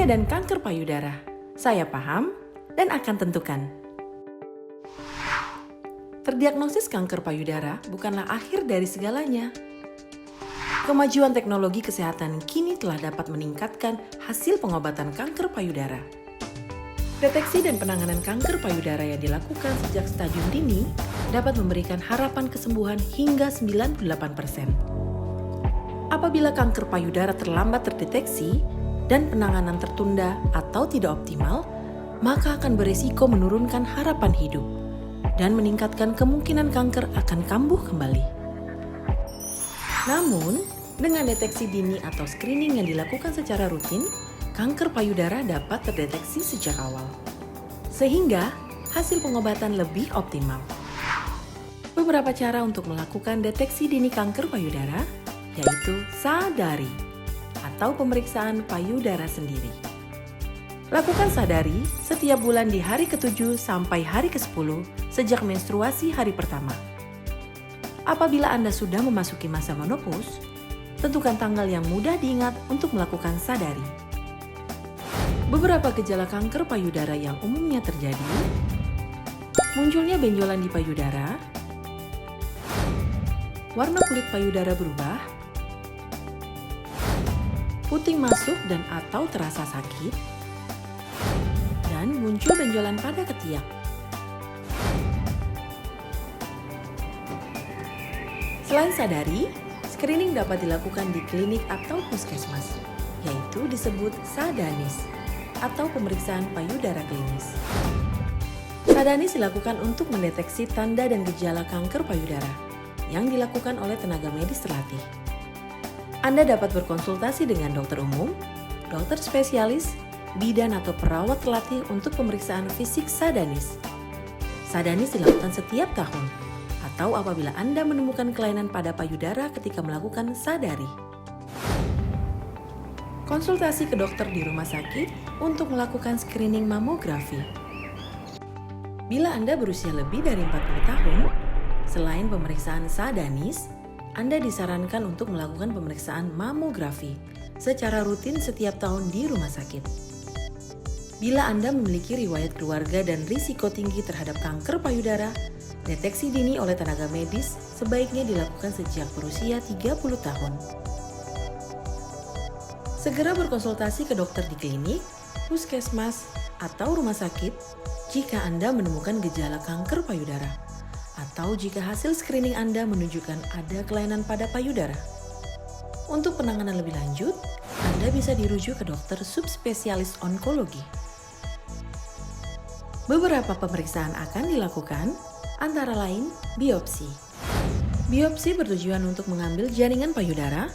Bahaya dan kanker payudara. Saya paham dan akan tentukan. Terdiagnosis kanker payudara bukanlah akhir dari segalanya. Kemajuan teknologi kesehatan kini telah dapat meningkatkan hasil pengobatan kanker payudara. Deteksi dan penanganan kanker payudara yang dilakukan sejak stadium dini dapat memberikan harapan kesembuhan hingga 98%. Apabila kanker payudara terlambat terdeteksi dan penanganan tertunda atau tidak optimal, maka akan berisiko menurunkan harapan hidup dan meningkatkan kemungkinan kanker akan kambuh kembali. Namun, dengan deteksi dini atau screening yang dilakukan secara rutin, kanker payudara dapat terdeteksi sejak awal, sehingga hasil pengobatan lebih optimal. Beberapa cara untuk melakukan deteksi dini kanker payudara, yaitu sadari atau pemeriksaan payudara sendiri. Lakukan sadari setiap bulan di hari ke-7 sampai hari ke-10 sejak menstruasi hari pertama. Apabila Anda sudah memasuki masa menopause, tentukan tanggal yang mudah diingat untuk melakukan sadari. Beberapa gejala kanker payudara yang umumnya terjadi: munculnya benjolan di payudara, warna kulit payudara berubah, puting masuk dan atau terasa sakit, dan muncul benjolan pada ketiak. Selain sadari, screening dapat dilakukan di klinik atau puskesmas, yaitu disebut sadanis atau pemeriksaan payudara klinis. Sadanis dilakukan untuk mendeteksi tanda dan gejala kanker payudara yang dilakukan oleh tenaga medis terlatih. Anda dapat berkonsultasi dengan dokter umum, dokter spesialis, bidan atau perawat terlatih untuk pemeriksaan fisik sadanis. Sadanis dilakukan setiap tahun atau apabila Anda menemukan kelainan pada payudara ketika melakukan sadari. Konsultasi ke dokter di rumah sakit untuk melakukan screening mamografi. Bila Anda berusia lebih dari 40 tahun, selain pemeriksaan sadanis, Anda disarankan untuk melakukan pemeriksaan mamografi secara rutin setiap tahun di rumah sakit. Bila Anda memiliki riwayat keluarga dan risiko tinggi terhadap kanker payudara, deteksi dini oleh tenaga medis sebaiknya dilakukan sejak berusia 30 tahun. Segera berkonsultasi ke dokter di klinik, puskesmas, atau rumah sakit jika Anda menemukan gejala kanker payudara, atau jika hasil screening Anda menunjukkan ada kelainan pada payudara. Untuk penanganan lebih lanjut, Anda bisa dirujuk ke dokter subspesialis onkologi. Beberapa pemeriksaan akan dilakukan, antara lain biopsi. Biopsi bertujuan untuk mengambil jaringan payudara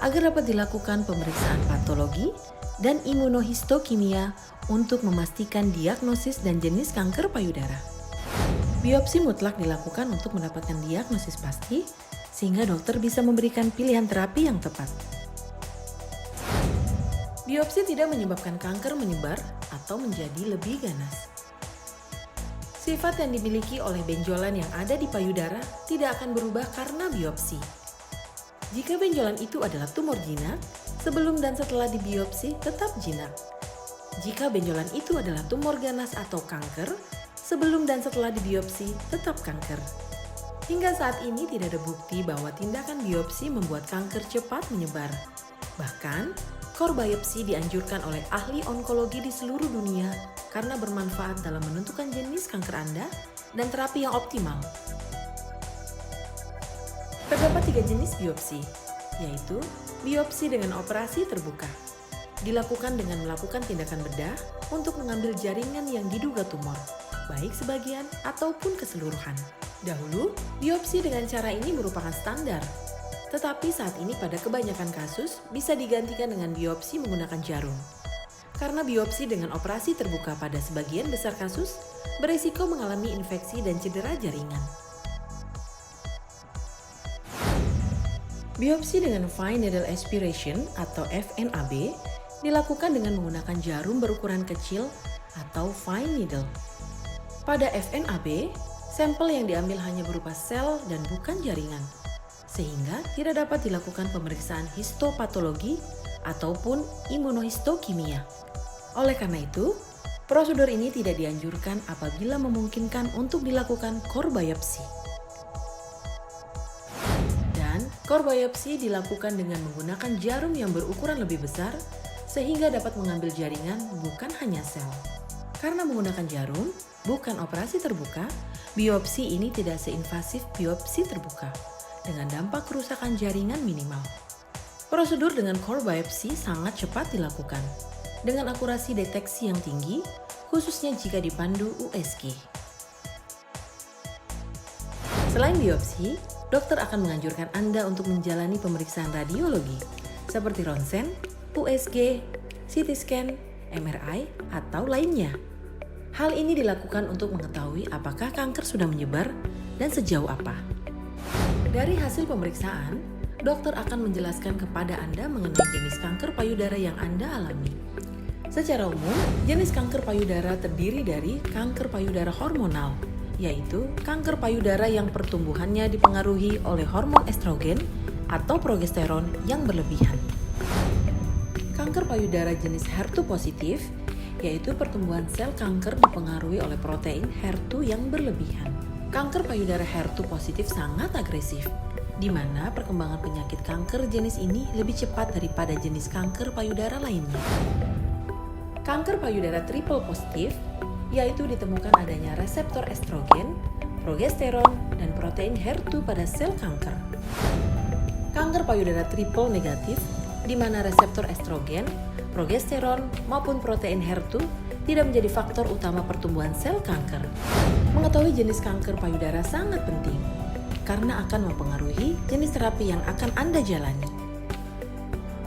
agar dapat dilakukan pemeriksaan patologi dan imunohistokimia untuk memastikan diagnosis dan jenis kanker payudara. Biopsi mutlak dilakukan untuk mendapatkan diagnosis pasti, sehingga dokter bisa memberikan pilihan terapi yang tepat. Biopsi tidak menyebabkan kanker menyebar atau menjadi lebih ganas. Sifat yang dimiliki oleh benjolan yang ada di payudara tidak akan berubah karena biopsi. Jika benjolan itu adalah tumor jinak, sebelum dan setelah dibiopsi tetap jinak. Jika benjolan itu adalah tumor ganas atau kanker, sebelum dan setelah dibiopsi tetap kanker. Hingga saat ini tidak ada bukti bahwa tindakan biopsi membuat kanker cepat menyebar. Bahkan, core biopsi dianjurkan oleh ahli onkologi di seluruh dunia karena bermanfaat dalam menentukan jenis kanker Anda dan terapi yang optimal. Terdapat 3 jenis biopsi, yaitu biopsi dengan operasi terbuka. Dilakukan dengan melakukan tindakan bedah untuk mengambil jaringan yang diduga tumor, baik sebagian ataupun keseluruhan. Dahulu, biopsi dengan cara ini merupakan standar. Tetapi saat ini pada kebanyakan kasus bisa digantikan dengan biopsi menggunakan jarum. Karena biopsi dengan operasi terbuka pada sebagian besar kasus berisiko mengalami infeksi dan cedera jaringan. Biopsi dengan fine needle aspiration atau FNAB dilakukan dengan menggunakan jarum berukuran kecil atau fine needle. Pada FNAB, sampel yang diambil hanya berupa sel dan bukan jaringan, sehingga tidak dapat dilakukan pemeriksaan histopatologi ataupun imunohistokimia. Oleh karena itu, prosedur ini tidak dianjurkan apabila memungkinkan untuk dilakukan core biopsi. Dan core biopsi dilakukan dengan menggunakan jarum yang berukuran lebih besar sehingga dapat mengambil jaringan bukan hanya sel. Karena menggunakan jarum, bukan operasi terbuka, biopsi ini tidak seinvasif biopsi terbuka dengan dampak kerusakan jaringan minimal. Prosedur dengan core biopsi sangat cepat dilakukan dengan akurasi deteksi yang tinggi, khususnya jika dipandu USG. Selain biopsi, dokter akan menganjurkan Anda untuk menjalani pemeriksaan radiologi seperti ronsen, USG, CT scan, MRI, atau lainnya. Hal ini dilakukan untuk mengetahui apakah kanker sudah menyebar dan sejauh apa. Dari hasil pemeriksaan, dokter akan menjelaskan kepada Anda mengenai jenis kanker payudara yang Anda alami. Secara umum, jenis kanker payudara terdiri dari kanker payudara hormonal, yaitu kanker payudara yang pertumbuhannya dipengaruhi oleh hormon estrogen atau progesteron yang berlebihan. Kanker payudara jenis HER2 positif, yaitu pertumbuhan sel kanker dipengaruhi oleh protein HER2 yang berlebihan. Kanker payudara HER2 positif sangat agresif, di mana perkembangan penyakit kanker jenis ini lebih cepat daripada jenis kanker payudara lainnya. Kanker payudara triple positif, yaitu ditemukan adanya reseptor estrogen, progesteron, dan protein HER2 pada sel kanker. Kanker payudara triple negatif, di mana reseptor estrogen, progesteron, maupun protein HER2 tidak menjadi faktor utama pertumbuhan sel kanker. Mengetahui jenis kanker payudara sangat penting, karena akan mempengaruhi jenis terapi yang akan Anda jalani.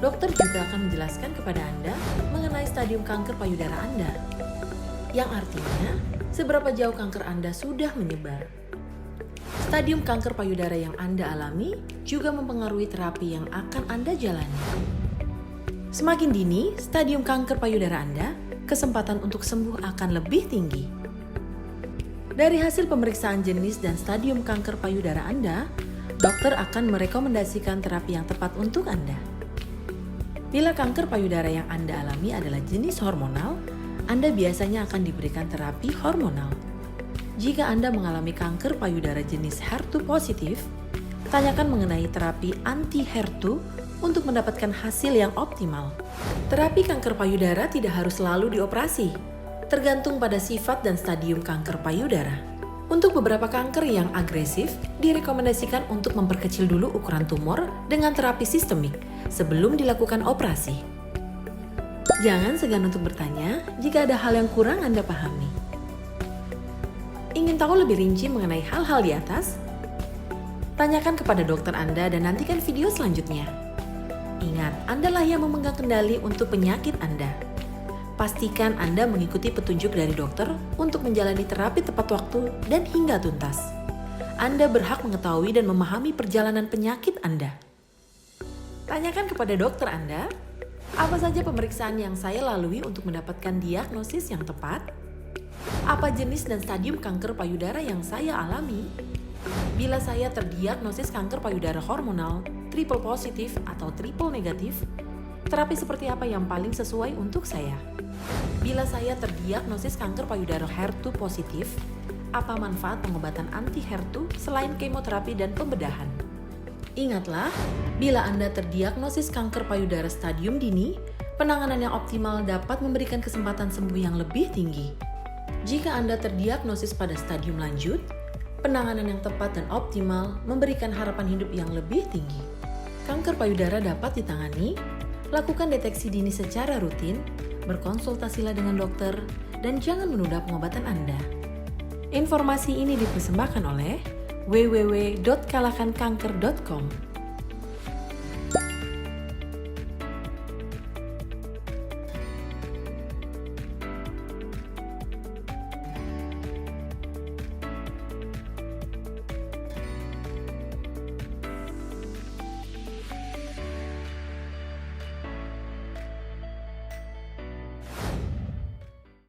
Dokter juga akan menjelaskan kepada Anda mengenai stadium kanker payudara Anda, yang artinya seberapa jauh kanker Anda sudah menyebar. Stadium kanker payudara yang Anda alami juga mempengaruhi terapi yang akan Anda jalani. Semakin dini stadium kanker payudara Anda, kesempatan untuk sembuh akan lebih tinggi. Dari hasil pemeriksaan jenis dan stadium kanker payudara Anda, dokter akan merekomendasikan terapi yang tepat untuk Anda. Bila kanker payudara yang Anda alami adalah jenis hormonal, Anda biasanya akan diberikan terapi hormonal. Jika Anda mengalami kanker payudara jenis HER2 positif, tanyakan mengenai terapi anti-HER2 untuk mendapatkan hasil yang optimal. Terapi kanker payudara tidak harus selalu dioperasi, tergantung pada sifat dan stadium kanker payudara. Untuk beberapa kanker yang agresif, direkomendasikan untuk memperkecil dulu ukuran tumor dengan terapi sistemik sebelum dilakukan operasi. Jangan segan untuk bertanya jika ada hal yang kurang Anda pahami. Ingin tahu lebih rinci mengenai hal-hal di atas? Tanyakan kepada dokter Anda dan nantikan video selanjutnya. Ingat, Andalah yang memegang kendali untuk penyakit Anda. Pastikan Anda mengikuti petunjuk dari dokter untuk menjalani terapi tepat waktu dan hingga tuntas. Anda berhak mengetahui dan memahami perjalanan penyakit Anda. Tanyakan kepada dokter Anda, apa saja pemeriksaan yang saya lalui untuk mendapatkan diagnosis yang tepat? Apa jenis dan stadium kanker payudara yang saya alami? Bila saya terdiagnosis kanker payudara hormonal, triple positif atau triple negatif, terapi seperti apa yang paling sesuai untuk saya? Bila saya terdiagnosis kanker payudara HER2 positif, apa manfaat pengobatan anti-HER2 selain kemoterapi dan pembedahan? Ingatlah, bila Anda terdiagnosis kanker payudara stadium dini, penanganan yang optimal dapat memberikan kesempatan sembuh yang lebih tinggi. Jika Anda terdiagnosis pada stadium lanjut, penanganan yang tepat dan optimal memberikan harapan hidup yang lebih tinggi. Kanker payudara dapat ditangani, lakukan deteksi dini secara rutin, berkonsultasilah dengan dokter, dan jangan menunda pengobatan Anda. Informasi ini dipersembahkan oleh www.kalahkankanker.com.